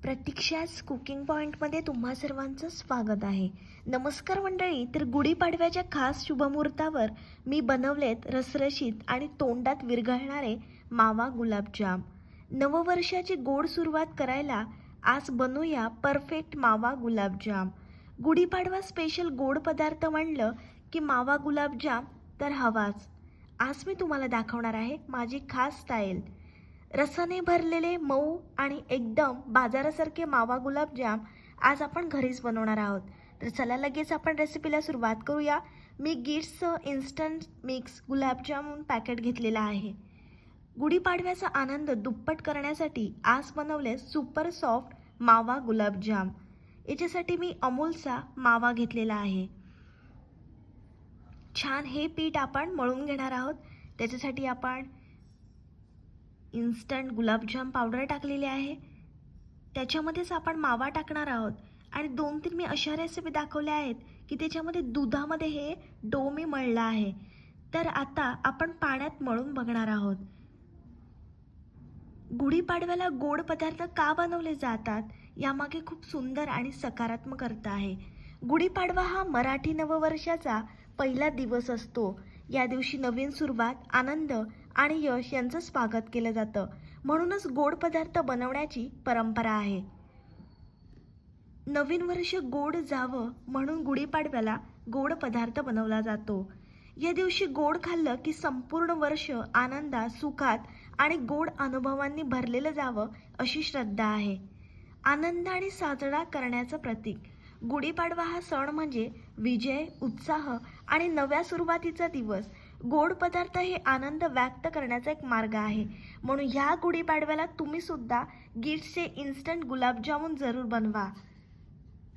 प्रतीक्षाच cooking पॉईंटमध्ये तुम्हा सर्वांचं स्वागत आहे. नमस्कार मंडळी. तर गुढीपाडव्याच्या खास शुभमुहूर्तावर मी बनवलेत रसरशीत आणि तोंडात विरघळणारे मावा गुलाबजाम. नववर्षाची गोड सुरुवात करायला आज बनवूया परफेक्ट मावा गुलाबजाम. गुढीपाडवा स्पेशल गोड पदार्थ म्हणलं की मावा गुलाबजाम तर हवाच. आज मी तुम्हाला दाखवणार आहे माझी खास स्टाईल. रसाने भरलेले मऊ आणि एकदम बाजारासारखे मावा गुलाबजाम आज आपण घरीच बनवणार आहोत. तर चला लगेच आपण रेसिपीला सुरुवात करूया. मी गिट्सचं इन्स्टंट मिक्स गुलाबजामुन पॅकेट घेतलेला आहे. गुढीपाडव्याचा आनंद दुप्पट करण्यासाठी आज बनवले सुपर सॉफ्ट मावा गुलाबजाम. याच्यासाठी मी अमूलचा मावा घेतलेला आहे. छान हे पीठ आपण मळून घेणार आहोत. त्याच्यासाठी आपण इन्स्टंट गुलाबजाम पावडर टाकलेली आहे. त्याच्यामध्येच आपण मावा टाकणार आहोत आणि 2-3 मी अशा रेसिपी दाखवल्या आहेत की त्याच्यामध्ये दुधामध्ये हे डो मी मळला आहे. तर आता आपण पाण्यात मळून बघणार आहोत. गुढीपाडव्याला गोड पदार्थ का बनवले जातात यामागे खूप सुंदर आणि सकारात्मक अर्थ आहे. गुढीपाडवा हा मराठी नववर्षाचा पहिला दिवस असतो. या दिवशी नवीन सुरुवात, आनंद आणि यश यांचं स्वागत केलं जातं. म्हणूनच गोड पदार्थ बनवण्याची परंपरा आहे. नवीन वर्ष गोड जावं म्हणून गुढीपाडव्याला गोड पदार्थ बनवला जातो. या दिवशी गोड खाल्लं की संपूर्ण वर्ष आनंदात, सुखात आणि गोड अनुभवांनी भरलेलं जावं अशी श्रद्धा आहे. आनंद आणि साजरा करण्याचं प्रतीक. गुढीपाडवा हा सण म्हणजे विजय, उत्साह आणि नव्या सुरुवातीचा दिवस. गोड पदार्थ हे आनंद व्यक्त करण्याचा एक मार्ग आहे. म्हणून ह्या गुढीपाडव्याला तुम्ही सुद्धा गिट्सचे इन्स्टंट गुलाबजामुन जरूर बनवा.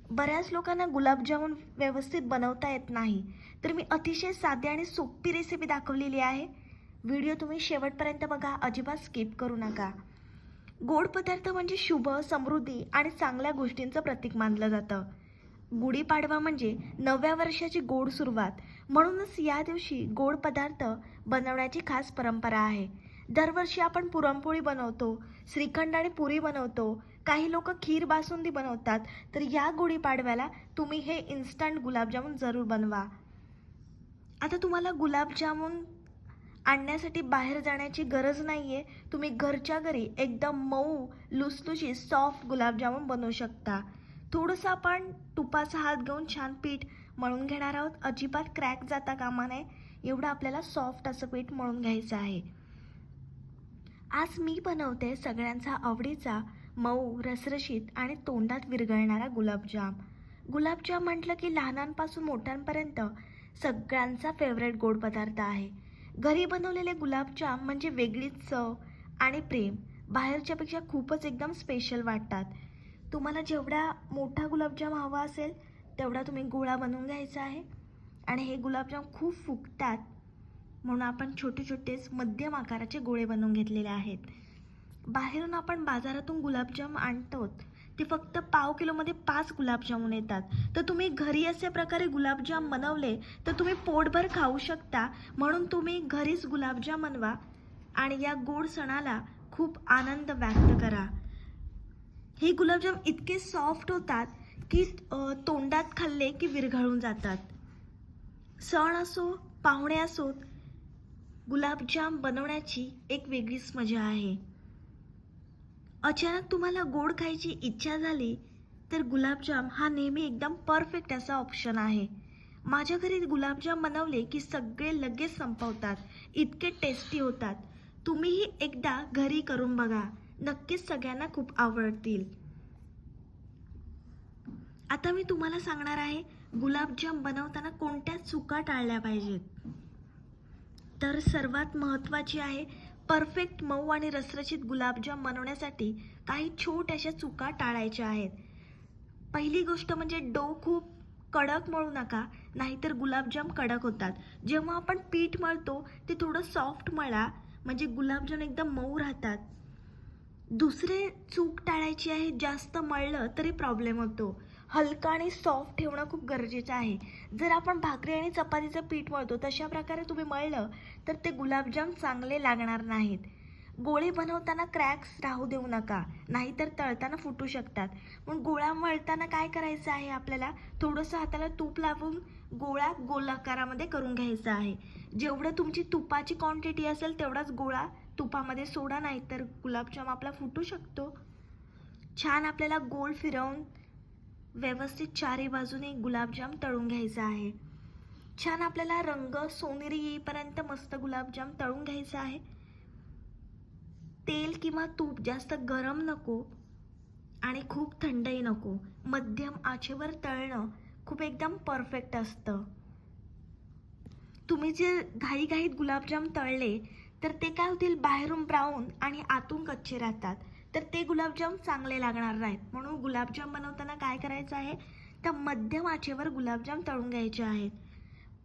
बऱ्याच लोकांना गुलाबजामुन व्यवस्थित बनवता येत नाही, तर मी अतिशय साधी आणि सोपी रेसिपी दाखवलेली आहे. व्हिडिओ तुम्ही शेवटपर्यंत बघा, अजिबात स्किप करू नका. गोड पदार्थ म्हणजे शुभ, समृद्धी आणि चांगल्या गोष्टींचं प्रतीक मानलं जातं. गुढीपाडवा म्हणजे नव्या वर्षाची गोड सुरुवात. म्हणूनच या दिवशी गोड पदार्थ बनवण्याची खास परंपरा आहे. दरवर्षी आपण पुरणपोळी बनवतो, श्रीखंड आणि पुरी बनवतो, काही लोक खीर बासुंदी बनवतात. तर या गुढीपाडव्याला तुम्ही हे इन्स्टंट गुलाबजामुन जरूर बनवा. आता तुम्हाला गुलाबजामुन आणण्यासाठी बाहेर जाण्याची गरज नाही आहे. तुम्ही घरच्या घरी एकदम मऊ, लुसलुशीत, सॉफ्ट गुलाबजामुन बनवू शकता. थोडंसं आपण तुपाचा हात घेऊन छान पीठ मळून घेणार आहोत. अजिबात क्रॅक जाता कामा नये एवढं आपल्याला सॉफ्ट असं पीठ मळून घ्यायचं आहे. आज मी बनवते सगळ्यांचा आवडीचा मऊ, रसरशीत आणि तोंडात विरघळणारा गुलाबजाम. गुलाबजाम म्हटलं की लहानांपासून मोठ्यांपर्यंत सगळ्यांचा फेवरेट गोड पदार्थ आहे. घरी बनवलेले गुलाबजाम म्हणजे वेगळीच चव आणि प्रेम. बाहेरच्यापेक्षा खूपच एकदम स्पेशल वाटतात. तुम्हाला जेवढा मोठा गुलाबजाम हवा असेल तेवढा तुम्ही गोळा बनवून घ्यायचा आहे. आणि हे गुलाबजाम खूप फुगतात म्हणून आपण छोटे छोटेच मध्यम आकाराचे गोळे बनवून घेतलेले आहेत. बाहेरून आपण बाजारातून गुलाबजाम आणतो ते फक्त पाव किलोमध्ये 5 गुलाबजामुन येतात. तर तुम्ही घरी अशा प्रकारे गुलाबजाम बनवले तर तुम्ही पोटभर खाऊ शकता. म्हणून तुम्ही घरीच गुलाबजाम बनवा आणि या गोड सणाला खूप आनंद व्यक्त करा. हे गुलाबजाम इतके सॉफ्ट होतात की तोंडात खाल्ले की विरघळून जातात. सण असो, पाहुणे असोत, गुलाबजाम बनवण्याची एक वेगळीच मजा आहे. अचानक तुम्हाला गोड खायची इच्छा झाली तर गुलाबजाम हा नेहमी एकदम परफेक्ट असा ऑप्शन आहे. माझ्या घरी गुलाबजाम बनवले की सगळे लगेच संपवतात, इतके टेस्टी होतात. तुम्हीही एकदा घरी करून बघा, नक्कीच सगळ्यांना खूप आवडतील. आता मी तुम्हाला सांगणार आहे गुलाबजाम बनवताना कोणत्या चुका टाळल्या पाहिजेत. तर सर्वात महत्त्वाची आहे परफेक्ट मऊ आणि रसरशीत गुलाबजाम बनवण्यासाठी काही छोट्याशा चुका टाळायच्या आहेत. पहिली गोष्ट म्हणजे डो खूप कडक मळू नका, नाहीतर गुलाबजाम कडक होतात. जेव्हा आपण पीठ मळतो ते थोडं सॉफ्ट मळा, म्हणजे गुलाबजाम एकदम मऊ राहतात. दुसरे चूक टाळायची आहे, जास्त मळलं तरी प्रॉब्लेम होतो. हलका आणि सॉफ्ट ठेवणं खूप गरजेचं आहे. जर आपण भाकरी आणि चपातीचं पीठ मळतो तशा प्रकारे तुम्ही मळलं तर ते गुलाबजाम चांगले लागणार नाहीत. गोळे बनवताना क्रॅक्स राहू देऊ नका, नाहीतर तळताना फुटू शकतात. मग गोळा मळताना काय करायचं आहे आपल्याला, थोडंसं हाताला तूप लावून गोळा गोल आकारामध्ये करून घ्यायचा आहे. जेवढं तुमची तुपाची क्वांटिटी असेल तेवढाच गोळा तुपामध्ये सोडा, नाहीतर गुलाबजाम आपला फुटू शकतो. छान आपल्याला गोल फिरवून व्यवस्थित चारी बाजूने गुलाबजाम तळून घ्यायचा आहे. छान आपल्याला रंग सोनेरी येईपर्यंत मस्त गुलाबजाम तळून घ्यायचा आहे. तेल किंवा तूप जास्त गरम नको आणि खूप थंडही नको, मध्यम आचेवर तळणं खूप एकदम परफेक्ट असतं. तुम्ही जे घाईघाईत गुलाबजाम तळले तर ते काय होतील, बाहेरून ब्राऊन आणि आतून कच्चे राहतात, तर ते गुलाबजाम चांगले लागणार नाहीत. म्हणून गुलाबजाम बनवताना काय करायचं आहे, तर मध्यम आचेवर गुलाबजाम तळून घ्यायचे आहेत.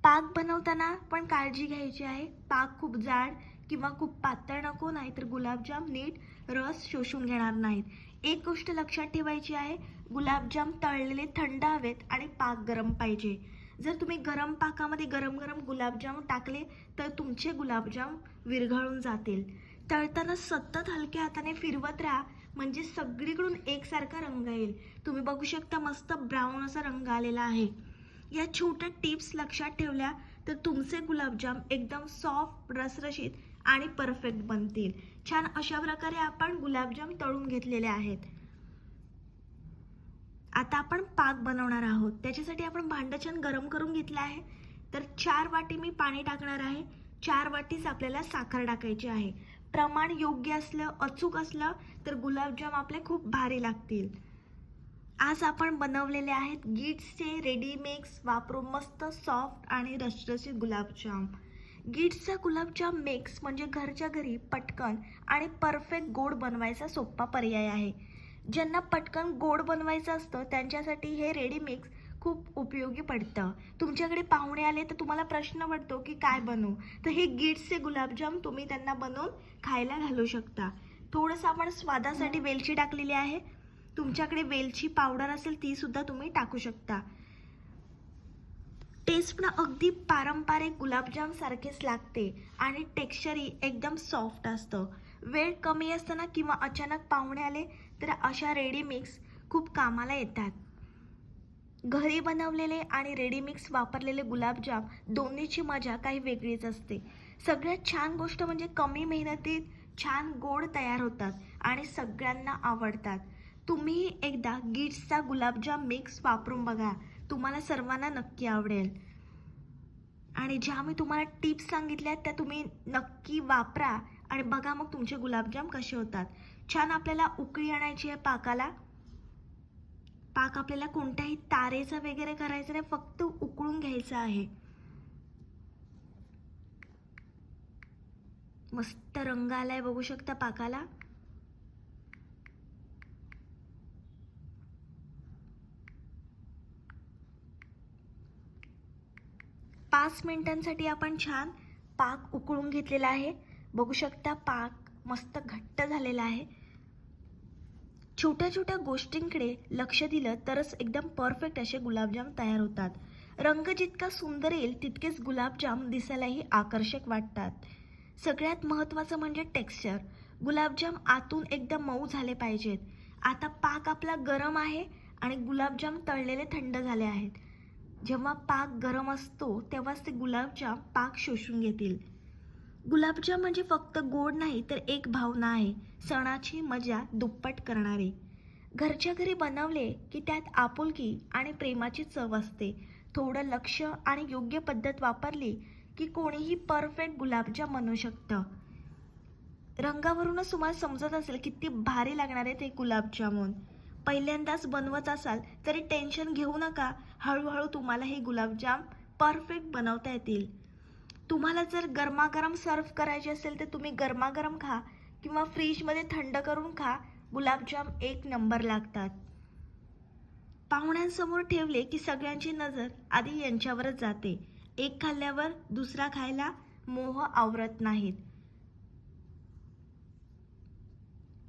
पाक बनवताना पण काळजी घ्यायची आहे. पाक खूप जाड किंवा खूप पातळ नको, नाहीतर गुलाबजाम नीट रस शोषून घेणार नाहीत. एक गोष्ट लक्षात ठेवायची आहे, गुलाबजाम तळलेले थंड हवेत आणि पाक गरम पाहिजे. जर तुम्ही गरम पाकामध्ये गरम गरम गुलाबजाम टाकले तर तुमचे गुलाबजाम विरघळून जातील. तळताना सतत हलक्या हाताने फिरवत राहा, म्हणजे सगळीकडून एकसारखा रंग येईल. तुम्ही बघू शकता मस्त ब्राऊन असा रंग आलेला आहे. या छोट्या टिप्स लक्षात ठेवल्या तर तुमचे गुलाबजाम एकदम सॉफ्ट, रसरशीत आणि परफेक्ट बनतील. छान अशा प्रकारे आपण गुलाबजाम तळून घेतलेले आहेत. आता आपण पाक बनवणार आहोत. त्याच्यासाठी आपण भांडं छान गरम करून घेतलं आहे. तर 4 वाटी मी पाणी टाकणार आहे. 4 वाटीच आपल्याला साखर टाकायची आहे. प्रमाण योग्य असलं, अचूक असलं तर गुलाबजाम आपले खूप भारी लागतील. आज आपण बनवलेले आहेत गिट्सचे रेडी मिक्स वापरून मस्त सॉफ्ट आणि रसरशीत गुलाबजाम. गिट्सचा गुलाबजाम मिक्स म्हणजे घरच्या घरी पटकन आणि परफेक्ट गोड बनवायचा सोपा पर्याय आहे. ज्यांना पटकन गोड बनवायचं असतं त्यांच्यासाठी हे रेडी मिक्स खूप उपयोगी पडतं. तुमच्याकडे पाहुणे आले तर तुम्हाला प्रश्न पडतो की काय बनवू, तर हे गिट्सचे गुलाबजाम तुम्ही त्यांना बनवून खायला घालू शकता. थोडंसं आपण स्वादासाठी वेलची टाकलेली आहे. तुमच्याकडे वेलची पावडर असेल ती सुद्धा तुम्ही टाकू शकता. टेस्ट पण अगदी पारंपरिक गुलाबजाम सारखेच लागते आणि टेक्स्चरही एकदम सॉफ्ट असतं. वेळ कमी असताना किंवा अचानक पाहुणे आले तर अशा रेडी मिक्स खूप कामाला येतात. घरी बनवलेले आणि रेडी मिक्स वापरलेले गुलाबजाम दोन्हीची मजा काही वेगळीच असते. सगळ्यात छान गोष्ट म्हणजे कमी मेहनतीत छान गोड तयार होतात आणि सगळ्यांना आवडतात. तुम्ही एकदा गिट्सचा गुलाबजाम मिक्स वापरून बघा, तुम्हाला सर्वांना नक्की आवडेल. आणि ज्या मी तुम्हाला टिप्स सांगितल्या त्या तुम्ही नक्की वापरा आणि बघा मग तुमचे गुलाबजाम कसे होतात. छान आपल्याला उकळी आणायची आहे पाकाला. पाक आपल्याला कोणत्याही तारेचा वगैरे करायचं नाही, फक्त उकळून घ्यायचं आहे. मस्त रंग आलाय बघू शकता पाकाला. पाच मिनिटांसाठी आपण छान पाक उकळून घेतलेला आहे. बघू शकता पाक मस्त घट्ट झालेला आहे. छोट्या छोट्या गोष्टींकडे लक्ष दिलं तरच एकदम परफेक्ट असे गुलाबजाम तयार होतात. रंग जितका सुंदर येईल तितकेच गुलाबजाम दिसायलाही आकर्षक वाटतात. सगळ्यात महत्त्वाचं म्हणजे टेक्स्चर. गुलाबजाम आतून एकदम मऊ झाले पाहिजेत. आता पाक आपला गरम आहे आणि गुलाबजाम तळलेले थंड झाले आहेत. जेव्हा पाक गरम असतो तेव्हाच ते गुलाबजाम पाक शोषून घेतील. गुलाबजाम म्हणजे फक्त गोड नाही तर एक भावना आहे, सणाची मजा दुप्पट करणारी. घरच्या घरी बनवले की त्यात आपुलकी आणि प्रेमाची चव असते. थोडं लक्ष आणि योग्य पद्धत वापरली की कोणीही परफेक्ट गुलाबजाम बनवू शकतं. रंगावरूनच तुम्हाला समजत असेल किती भारी लागणार आहे ते गुलाबजामुन. पहिल्यांदाच बनवत असाल तरी टेन्शन घेऊ नका, हळूहळू तुम्हाला हे गुलाबजाम परफेक्ट बनवता येतील. तुम्हाला जर गरमागरम सर्व करायचे असेल तर तुम्ही गरमागरम खा किंवा फ्रीजमध्ये थंड करून खा. गुलाबजाम एक नंबर लागतात. पाहुण्यांसमोर ठेवले की सगळ्यांची नजर आधी यांच्यावरच जाते. एक खाल्ल्यावर दुसरा खायला मोह आवरत नाहीत.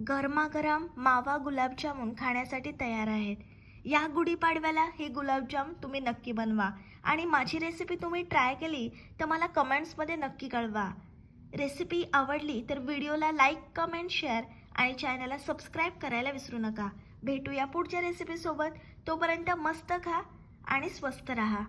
गरमागरम मावा गुलाबजामुन खाण्यासाठी तयार आहेत. या गुढीपाडव्याला हे गुलाबजाम तुम्ही नक्की बनवा आणि माझी रेसिपी तुम्ही ट्राय केली तर मला कमेंट्समध्ये नक्की कळवा. रेसिपी आवडली तर व्हिडिओला लाईक, कमेंट, शेअर आणि चॅनलला सबस्क्राईब करायला विसरू नका. भेटूया पुढच्या रेसिपीसोबत. तोपर्यंत मस्त खा आणि स्वस्त राहा.